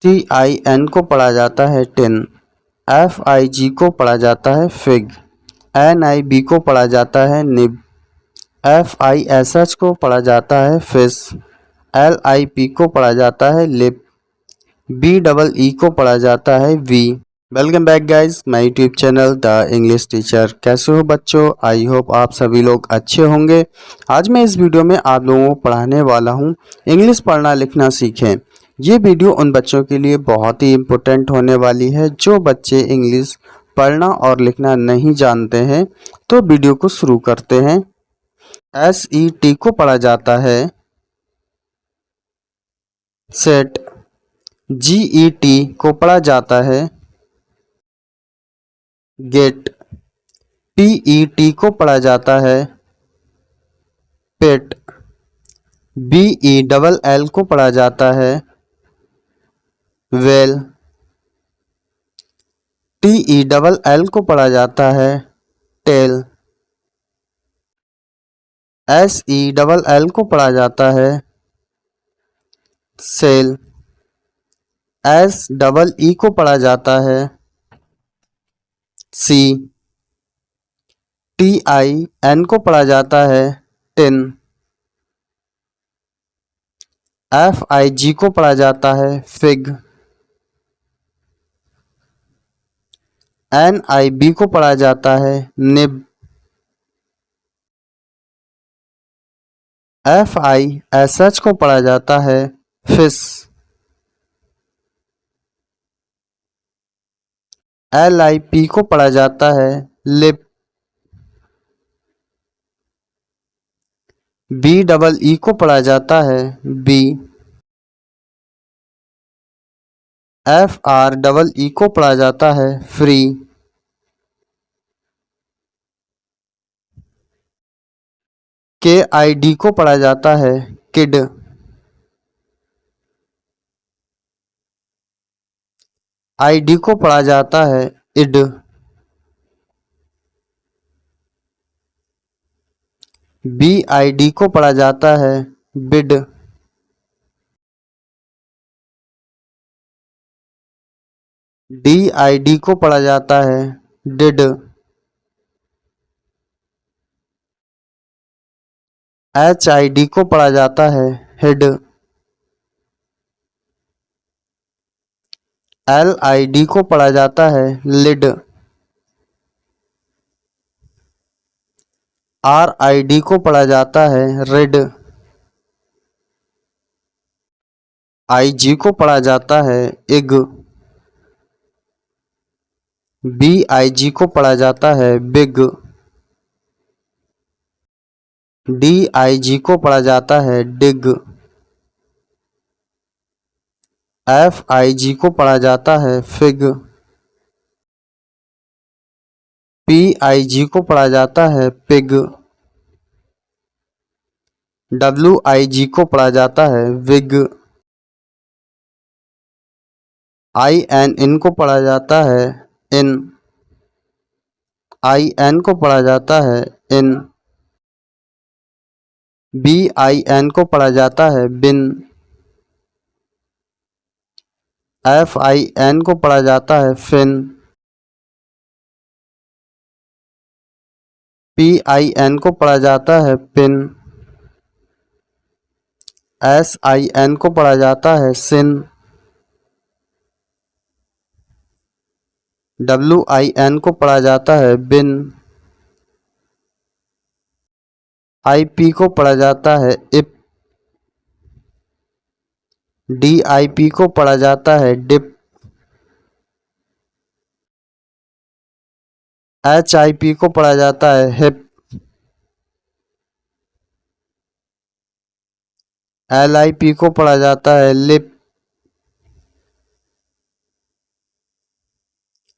TIN को पढ़ा जाता है टिन। FIG को पढ़ा जाता है फिग। NIB को पढ़ा जाता है निब। FISH को पढ़ा जाता है फिश। LIP को पढ़ा जाता है लिप। BEE को पढ़ा जाता है वी। Welcome back guys my YouTube channel the English teacher. कैसे हो बच्चों? आई होप आप सभी लोग अच्छे होंगे। आज मैं इस वीडियो में आप लोगों को पढ़ाने वाला हूं इंग्लिश पढ़ना लिखना सीखें। ये वीडियो उन बच्चों के लिए बहुत ही इम्पोर्टेंट होने वाली है जो बच्चे इंग्लिश पढ़ना और लिखना नहीं जानते हैं। तो वीडियो को शुरू करते हैं। SET को पढ़ा जाता है सेट। GET को पढ़ा जाता है गेट। PET को पढ़ा जाता है पेट। BELL को पढ़ा जाता है वेल। TELL को पढ़ा जाता है टेल। SELL को पढ़ा जाता है सेल। SEE को पढ़ा जाता है सी। TIN को पढ़ा जाता है टिन। FIG को पढ़ा जाता है फिग। NIB को पढ़ा जाता है निब। FISH को पढ़ा जाता है फिश। LIP को पढ़ा जाता है लिप। BEE को पढ़ा जाता है बी। FREE को पढ़ा जाता है फ्री। KID को पढ़ा जाता है किड। ID को पढ़ा जाता है इड। BID को पढ़ा जाता है बिड। DID को पढ़ा जाता है डिड। HID को पढ़ा जाता है हेड। LID को पढ़ा जाता है लिड। RID को पढ़ा जाता है रेड। IG को पढ़ा जाता है इग। BIG को पढ़ा जाता है बिग। DIG को पढ़ा जाता है डिग। FIG को पढ़ा जाता है फिग। PIG को पढ़ा जाता है पिग। WIG को पढ़ा जाता है विग। IN को पढ़ा जाता है इन। IN को पढ़ा जाता है इन। BIN को पढ़ा जाता है बिन। FIN को पढ़ा जाता है फिन। PIN को पढ़ा जाता है पिन। SIN को पढ़ा जाता है सिन। WIN को पढ़ा जाता है बिन। IP को पढ़ा जाता है इप। DIP को पढ़ा जाता है डिप। HIP को पढ़ा जाता है हिप। LIP को पढ़ा जाता है लिप।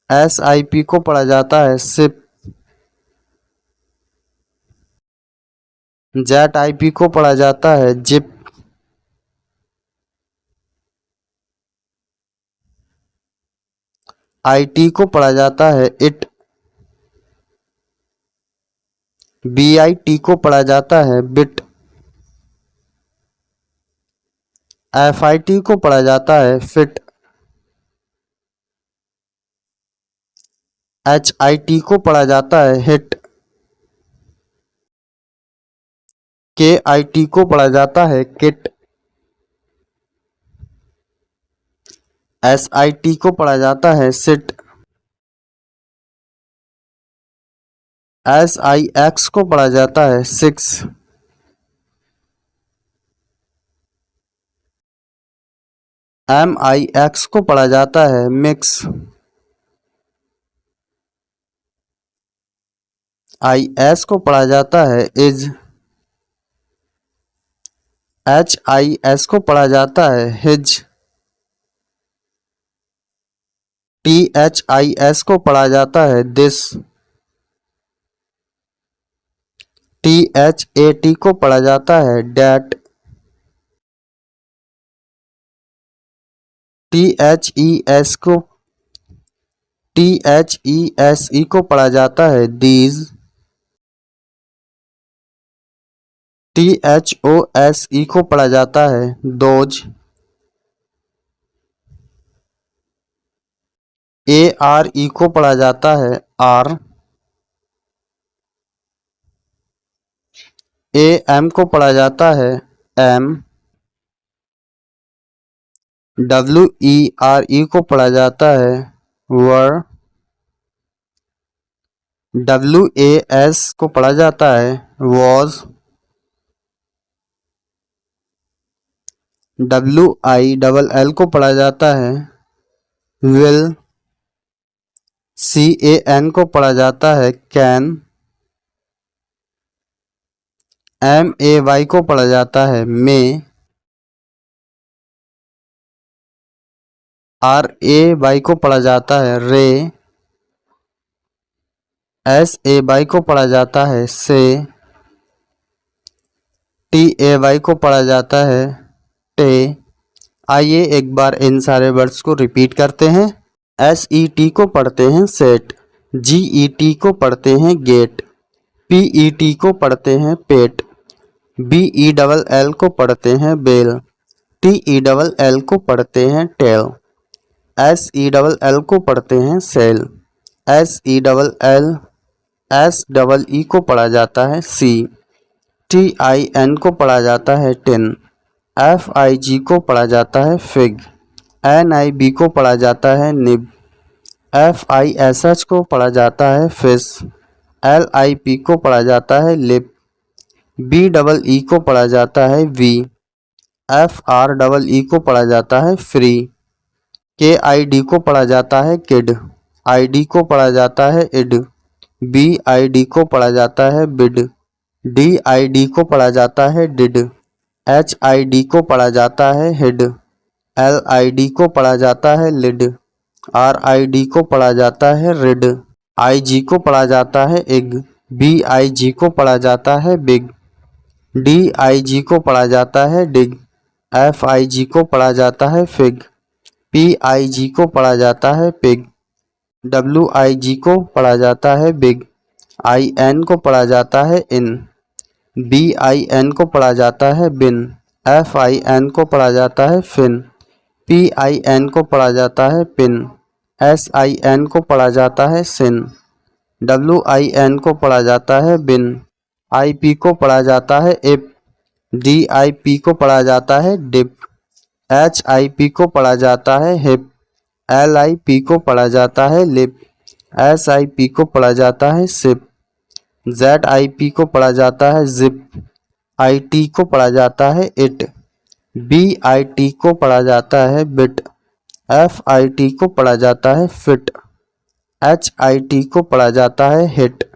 SIP को पढ़ा जाता है सिप। ZIP को पढ़ा जाता है जिप। IT को पढ़ा जाता है इट। BIT को पढ़ा जाता है बिट। FIT को पढ़ा जाता है फिट। HIT को पढ़ा जाता है हिट। KIT को पढ़ा जाता है किट। SIT को पढ़ा जाता है सिट। SIX को पढ़ा जाता है सिक्स। MIX को पढ़ा जाता है मिक्स। IS को पढ़ा जाता है इज। HIS को पढ़ा जाता है हिज। THIS को पढ़ा जाता है दिस। THAT को पढ़ा जाता है डैट। THESE को पढ़ा जाता है दीज। THOSE को पढ़ा जाता है दोज। ARE को पढ़ा जाता है आर। AM को पढ़ा जाता है एम। WERE को पढ़ा जाता है वर। WAS को पढ़ा जाता है वॉज। WILL को पढ़ा जाता है विल। CAN को पढ़ा जाता है कैन। MAY को पढ़ा जाता है मे। RAY को पढ़ा जाता है रे। SAY को पढ़ा जाता है से। TAY को पढ़ा जाता है टे। आइए एक बार इन सारे वर्ड्स को रिपीट करते हैं। SET को पढ़ते हैं सेट। GET को पढ़ते हैं गेट। PET को पढ़ते हैं पेट। BELL को पढ़ते हैं बेल। TELL को पढ़ते हैं टेल। SELL को पढ़ते हैं सेल। SEE को पढ़ा जाता है सी। TIN को पढ़ा जाता है टिन। FIG को पढ़ा जाता है फिग। NIB को पढ़ा जाता है निब। FISH को पढ़ा जाता है फिश। LIP को पढ़ा जाता है लिप। BEE को पढ़ा जाता है वी। FREE को पढ़ा जाता है फ्री। KID को पढ़ा जाता है किड। ID को पढ़ा जाता है इड। BID को पढ़ा जाता है बिड। DID को पढ़ा जाता है डिड। HID को पढ़ा जाता है हिड। LID को पढ़ा जाता है लिड। RID को पढ़ा जाता है रिड। IG को पढ़ा जाता है इग। BIG को पढ़ा जाता है बिग। DIG को पढ़ा जाता है डिग। FIG को पढ़ा जाता है फिग। PIG को पढ़ा जाता है पिग। WIG को पढ़ा जाता है बिग। IN को पढ़ा जाता है इन। BIN को पढ़ा जाता है बिन। FIN को पढ़ा जाता है फिन। PIN को पढ़ा जाता है पिन। SIN को पढ़ा जाता है सिन। WIN को पढ़ा जाता है बिन। IP को पढ़ा जाता है इप। DIP को पढ़ा जाता है डिप। HIP को पढ़ा जाता है हिप। LIP को पढ़ा जाता है लिप। SIP को पढ़ा जाता है सिप। ZIP को पढ़ा जाता है जिप। IT को पढ़ा जाता है इट। BIT को पढ़ा जाता है बिट। FIT को पढ़ा जाता है फिट। HIT को पढ़ा जाता है हिट।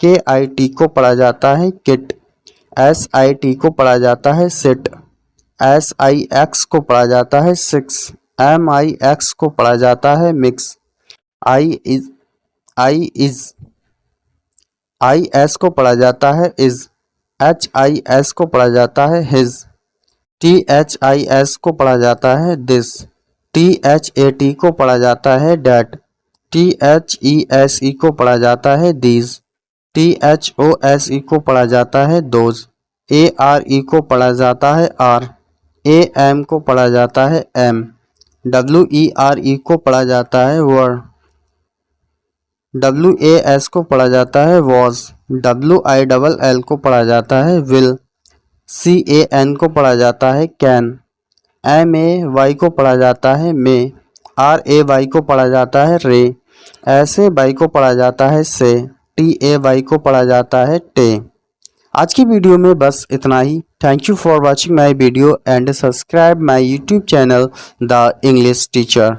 KIT को पढ़ा जाता है किट। SIT को पढ़ा जाता है सिट। SIX को पढ़ा जाता है सिक्स। MIX को पढ़ा जाता है मिक्स। IS को पढ़ा जाता है इज। HIS को पढ़ा जाता है हिज। THIS को पढ़ा जाता है दिस। THAT को पढ़ा जाता है डैट। THESE को पढ़ा जाता है दीज। THOSE को पढ़ा जाता है दोज। ARE को पढ़ा जाता है आर। AM को पढ़ा जाता है एम। WERE को पढ़ा जाता है वर। WAS को पढ़ा जाता है वॉज। WILL को पढ़ा जाता है विल। CAN को पढ़ा जाता है कैन। MAY को पढ़ा जाता है मे। RAY को पढ़ा जाता है रे। SAY को पढ़ा जाता है से। TAY को पढ़ा जाता है टे। आज की वीडियो में बस इतना ही। Thank you for watching my video and subscribe my YouTube channel the English teacher.